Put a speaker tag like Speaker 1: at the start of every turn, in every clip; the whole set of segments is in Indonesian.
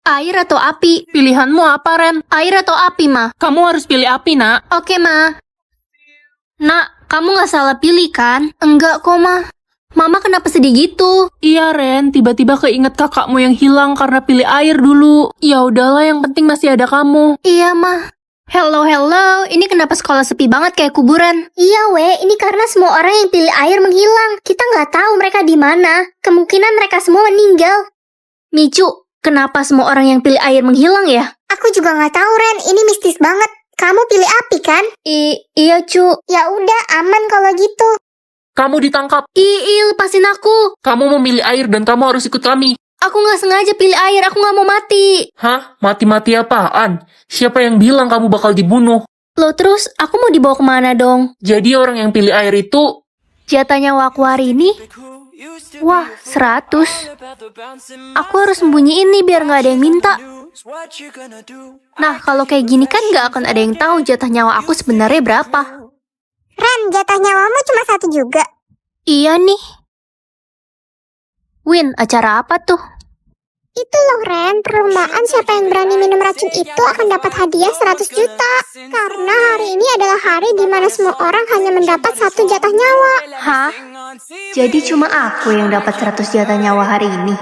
Speaker 1: Air atau api?
Speaker 2: Pilihanmu apa, Ren?
Speaker 1: Air atau api, Ma?
Speaker 2: Kamu harus pilih api, nak.
Speaker 1: Oke, Ma. Nak, kamu nggak salah pilih kan? Enggak kok, Ma. Mama kenapa sedih gitu?
Speaker 2: Iya, Ren. Tiba-tiba keinget kakakmu yang hilang karena pilih air dulu. Ya udahlah, yang penting masih ada kamu.
Speaker 1: Iya, Ma. Hello. Ini kenapa sekolah sepi banget kayak kuburan? Iya, ini karena semua orang yang pilih air menghilang. Kita nggak tahu mereka di mana. Kemungkinan mereka semua meninggal. Micu, kenapa semua orang yang pilih air menghilang ya?
Speaker 3: Aku juga nggak tahu, Ren. Ini mistis banget. Kamu pilih api kan?
Speaker 1: Iya, Cu.
Speaker 3: Ya udah, aman kalau gitu.
Speaker 2: Kamu ditangkap.
Speaker 1: Lepasin aku.
Speaker 2: Kamu memilih air dan kamu harus ikut kami.
Speaker 1: Aku nggak sengaja pilih air, aku nggak mau mati.
Speaker 2: Hah? Mati-mati apaan? Siapa yang bilang kamu bakal dibunuh?
Speaker 1: Loh terus, aku mau dibawa kemana dong?
Speaker 2: Jadi orang yang pilih air itu...
Speaker 1: Jatah nyawa aku hari ini? Wah, 100. Aku harus sembunyiin nih biar nggak ada yang minta. Nah, kalau kayak gini kan nggak akan ada yang tahu jatah nyawa aku sebenarnya berapa.
Speaker 3: Ren, jatah nyawamu cuma 1 juga.
Speaker 1: Iya nih. Win, acara apa tuh?
Speaker 3: Itu loh, Ren. Perlombaan siapa yang berani minum racun itu akan dapat hadiah 100 juta. Karena hari ini adalah hari di mana semua orang hanya mendapat 1 jatah nyawa.
Speaker 1: Hah? Jadi cuma aku yang dapat 100 jatah nyawa hari ini?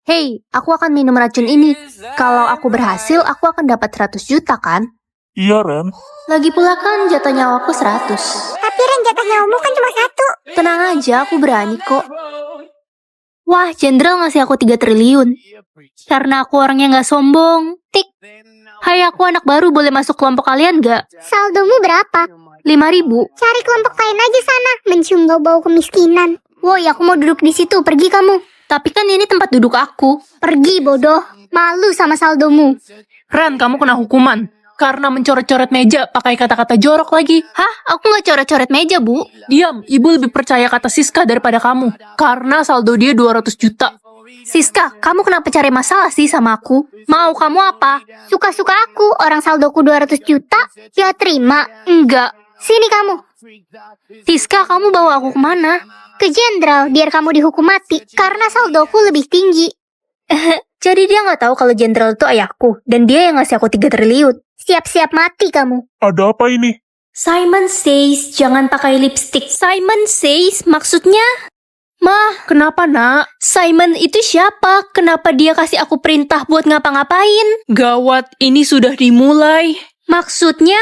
Speaker 1: Hei, aku akan minum racun ini. Kalau aku berhasil, aku akan dapat 100 juta kan?
Speaker 4: Iya, Ren.
Speaker 1: Lagi pula kan jatah nyawaku 100.
Speaker 3: Tapi Ren, jatah nyawamu kan cuma 1.
Speaker 1: Tenang aja, aku berani kok. Wah, Jenderal ngasih aku 3 triliun. Karena aku orangnya nggak sombong. Tik. Hai, aku anak baru, boleh masuk kelompok kalian nggak?
Speaker 3: Saldomu berapa?
Speaker 1: 5.000.
Speaker 3: Cari kelompok lain aja sana. Mencium bau-bau kemiskinan.
Speaker 1: Woi, aku mau duduk di situ. Pergi kamu. Tapi kan ini tempat duduk aku.
Speaker 3: Pergi, bodoh. Malu sama saldomu.
Speaker 2: Ren, kamu kena hukuman. Karena mencoret-coret meja pakai kata-kata jorok lagi.
Speaker 1: Hah? Aku nggak coret-coret meja, Bu.
Speaker 2: Diam, ibu lebih percaya kata Siska daripada kamu. Karena saldo dia 200 juta.
Speaker 1: Siska, kamu kenapa cari masalah sih sama aku? Mau kamu apa?
Speaker 3: Suka-suka aku. Orang saldoku 200 juta. Ya terima.
Speaker 1: Enggak.
Speaker 3: Sini kamu.
Speaker 1: Siska, kamu bawa aku kemana?
Speaker 3: Ke jenderal biar kamu dihukum mati. Karena saldoku lebih tinggi.
Speaker 1: Jadi dia nggak tahu kalau jenderal itu ayahku. Dan dia yang ngasih aku 3 triliun.
Speaker 3: Siap-siap mati kamu.
Speaker 4: Ada apa ini?
Speaker 1: Simon says jangan pakai lipstick. Simon says maksudnya? Mah,
Speaker 2: Kenapa, nak?
Speaker 1: Simon itu siapa? Kenapa dia kasih aku perintah buat ngapa-ngapain?
Speaker 2: Gawat, ini sudah dimulai.
Speaker 1: Maksudnya,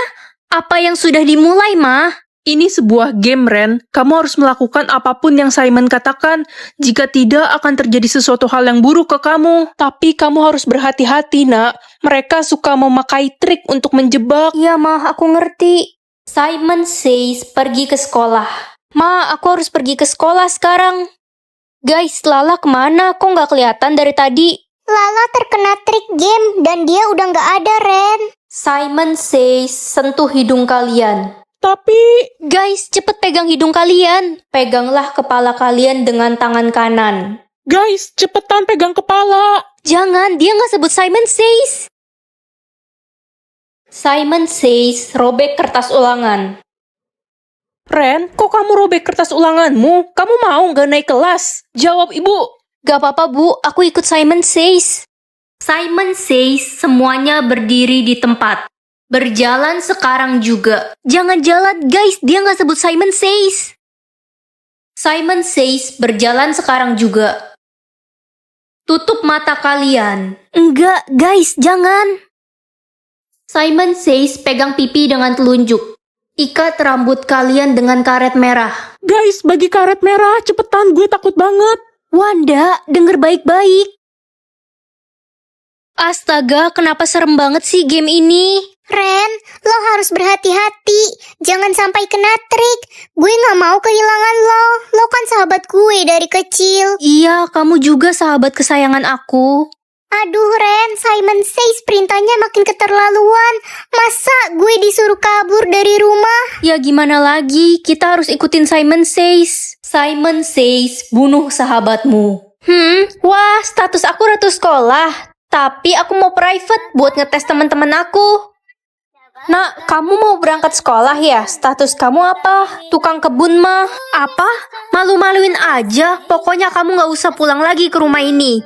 Speaker 1: apa yang sudah dimulai, Mah?
Speaker 2: Ini sebuah game, Ren. Kamu harus melakukan apapun yang Simon katakan. Jika tidak, akan terjadi sesuatu hal yang buruk ke kamu. Tapi kamu harus berhati-hati, nak. Mereka suka memakai trik untuk menjebak.
Speaker 1: Iya, Mah, aku ngerti. Simon says pergi ke sekolah. Ma, aku harus pergi ke sekolah sekarang. Guys, Lala kemana? Kok nggak kelihatan dari tadi?
Speaker 3: Lala terkena trik game dan dia udah nggak ada, Ren.
Speaker 1: Simon says sentuh hidung kalian.
Speaker 2: Tapi...
Speaker 1: Guys, cepet pegang hidung kalian. Peganglah kepala kalian dengan tangan kanan.
Speaker 2: Guys, cepetan pegang kepala.
Speaker 1: Jangan, dia nggak sebut Simon says. Simon says robek kertas ulangan.
Speaker 2: Ren, kok kamu robek kertas ulanganmu? Kamu mau nggak naik kelas? Jawab, Ibu.
Speaker 1: Gak apa-apa, Bu. Aku ikut Simon says. Simon says semuanya berdiri di tempat. Berjalan sekarang juga. Jangan jalan, guys. Dia nggak sebut Simon says. Simon says berjalan sekarang juga. Tutup mata kalian. Enggak, guys. Jangan. Simon says pegang pipi dengan telunjuk. Ikat rambut kalian dengan karet merah.
Speaker 2: Guys, bagi karet merah. Cepetan, gue takut banget.
Speaker 1: Wanda, denger baik-baik. Astaga, kenapa serem banget sih game ini?
Speaker 3: Ren, lo harus berhati-hati. Jangan sampai kena trik. Gue gak mau kehilangan lo. Lo kan sahabat gue dari kecil.
Speaker 1: Iya, kamu juga sahabat kesayangan aku.
Speaker 3: Aduh, Ren, Simon says perintahnya makin keterlaluan. Masa gue disuruh kabur dari rumah?
Speaker 1: Ya gimana lagi, kita harus ikutin Simon says. Simon says, bunuh sahabatmu. Wah, status aku ratu sekolah. Tapi aku mau private buat ngetes teman-teman aku. Nak, kamu mau berangkat sekolah ya? Status kamu apa? Tukang kebun mah. Apa? Malu-maluin aja. Pokoknya kamu gak usah pulang lagi ke rumah ini.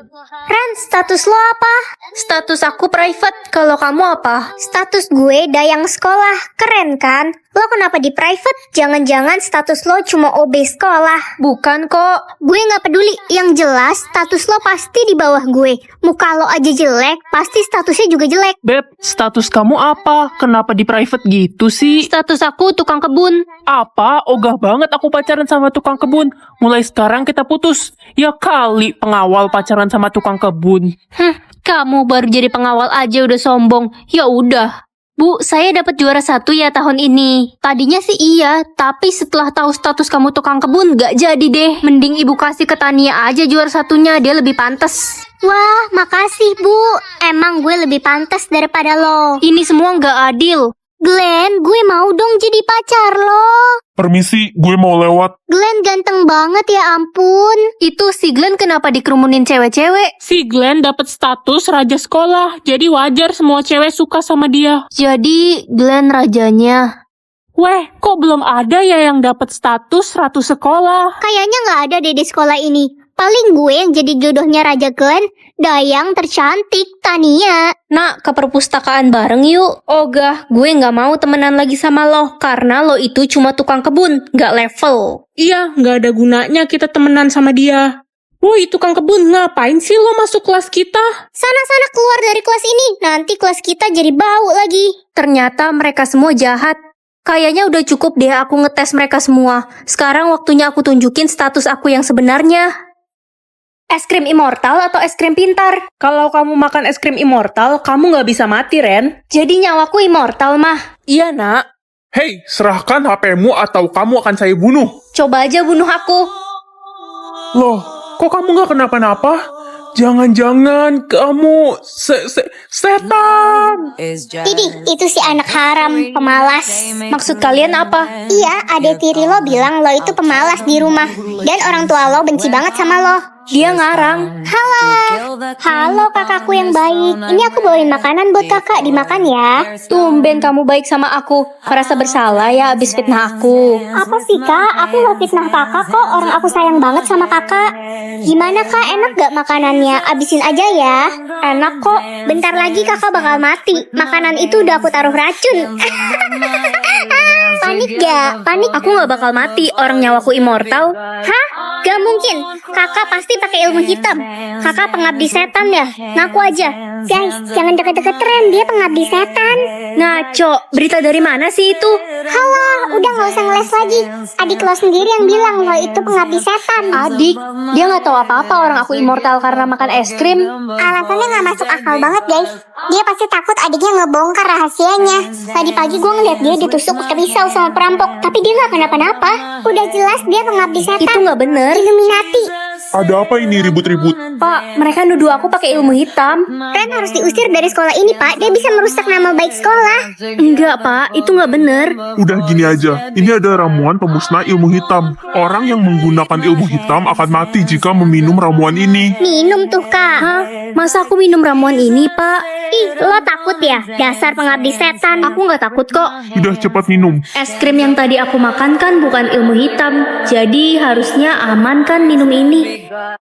Speaker 1: Ren, status lo apa? Status aku private. Kalau kamu apa?
Speaker 3: Status gue dayang sekolah. Keren kan? Lo kenapa di private? Jangan-jangan status lo cuma OB sekolah.
Speaker 1: Bukan kok.
Speaker 3: Gue gak peduli. Yang jelas status lo pasti di bawah gue. Muka lo aja jelek, pasti statusnya juga jelek.
Speaker 2: Beb, status kamu apa? Kenapa di private gitu sih?
Speaker 1: Status aku tukang kebun.
Speaker 2: Apa? Ogah banget aku pacaran sama tukang kebun. Mulai sekarang kita putus. Ya kali pengawal pacaran sama tukang kebun.
Speaker 1: Kamu baru jadi pengawal aja udah sombong. Ya udah. Bu, saya dapat juara 1 ya tahun ini. Tadinya sih iya, tapi setelah tahu status kamu tukang kebun gak jadi deh. Mending ibu kasih ke Tania aja juara 1-nya, dia lebih pantas.
Speaker 3: Wah, makasih Bu. Emang gue lebih pantas daripada lo.
Speaker 1: Ini semua gak adil.
Speaker 3: Glenn, gue mau dong jadi pacar lo.
Speaker 4: Permisi, gue mau lewat.
Speaker 3: Glenn ganteng banget ya ampun.
Speaker 1: Itu si Glenn kenapa dikerumunin cewek-cewek?
Speaker 2: Si Glenn dapat status raja sekolah, jadi wajar semua cewek suka sama dia.
Speaker 1: Jadi Glenn rajanya.
Speaker 2: Weh, kok belum ada ya yang dapat status ratu sekolah?
Speaker 3: Kayaknya gak ada deh di sekolah ini. Paling gue yang jadi jodohnya Raja Glenn, dayang tercantik, Tania.
Speaker 1: Nak, ke perpustakaan bareng yuk. Ogah, gue gak mau temenan lagi sama lo. Karena lo itu cuma tukang kebun, gak level.
Speaker 2: Iya, nggak ada gunanya kita temenan sama dia. Woi, tukang kebun, ngapain sih lo masuk kelas kita?
Speaker 3: Sana-sana keluar dari kelas ini, nanti kelas kita jadi bau lagi.
Speaker 1: Ternyata mereka semua jahat. Kayaknya udah cukup deh aku ngetes mereka semua. Sekarang waktunya aku tunjukin status aku yang sebenarnya. Es krim immortal atau es krim pintar?
Speaker 2: Kalau kamu makan es krim immortal, kamu nggak bisa mati, Ren.
Speaker 1: Jadi nyawaku immortal mah.
Speaker 2: Iya, nak.
Speaker 4: Hei, serahkan HP-mu atau kamu akan saya bunuh.
Speaker 1: Coba aja bunuh aku.
Speaker 4: Loh, kok kamu gak kenapa-napa? Jangan-jangan kamu setan.
Speaker 3: Didi, itu si anak haram, pemalas.
Speaker 1: Maksud kalian apa?
Speaker 3: Iya, adek tiri lo bilang lo itu pemalas di rumah. Dan orang tua lo benci banget sama lo.
Speaker 1: Dia ngarang.
Speaker 3: Halo kakakku yang baik. Ini aku bawain makanan buat kakak, dimakan ya.
Speaker 1: Tumben kamu baik sama aku. Merasa bersalah ya abis fitnah aku.
Speaker 3: Apa sih kak? Aku gak fitnah kakak kok. Orang aku sayang banget sama kakak. Gimana kak, enak gak makanannya? Abisin aja ya.
Speaker 1: Enak kok.
Speaker 3: Bentar lagi kakak bakal mati. Makanan itu udah aku taruh racun. Panik gak? Panik?
Speaker 1: Aku gak bakal mati, orang nyawaku immortal.
Speaker 3: Hah? Gak mungkin. Kakak pasti pakai ilmu hitam. Kakak pengabdi setan ya? Ngaku aja. Guys, jangan deket-deket Ren. Dia pengabdi setan.
Speaker 1: Ngaco, berita dari mana sih itu?
Speaker 3: Halah, udah gak usah ngeles lagi. Adik lo sendiri yang bilang lo itu pengabdi setan.
Speaker 1: Adik, dia gak tahu apa-apa orang aku immortal karena makan es krim.
Speaker 3: Alasannya gak masuk akal banget guys. Dia pasti takut adiknya ngebongkar rahasianya. Tadi pagi gue ngeliat dia ditusuk pakai pisau sama perampok. Tapi dia gak kenapa-napa. Udah jelas dia pengabdi setan.
Speaker 1: Itu gak bener.
Speaker 3: Illuminati.
Speaker 4: Ada apa ini ribut-ribut?
Speaker 1: Pak, mereka nuduh aku pakai ilmu hitam.
Speaker 3: Ren harus diusir dari sekolah ini pak. Dia bisa merusak nama baik sekolah.
Speaker 1: Enggak pak, itu gak bener.
Speaker 4: Udah gini aja, ini ada ramuan pemusnah ilmu hitam. Orang yang menggunakan ilmu hitam akan mati jika meminum ramuan ini.
Speaker 3: Minum tuh kak.
Speaker 1: Hah? Masa aku minum ramuan ini pak?
Speaker 3: Ih, lo takut ya? Dasar pengabdi setan.
Speaker 1: Aku gak takut kok.
Speaker 4: Udah cepat minum.
Speaker 1: Es krim yang tadi aku makan kan bukan ilmu hitam. Jadi harusnya aman kan minum ini.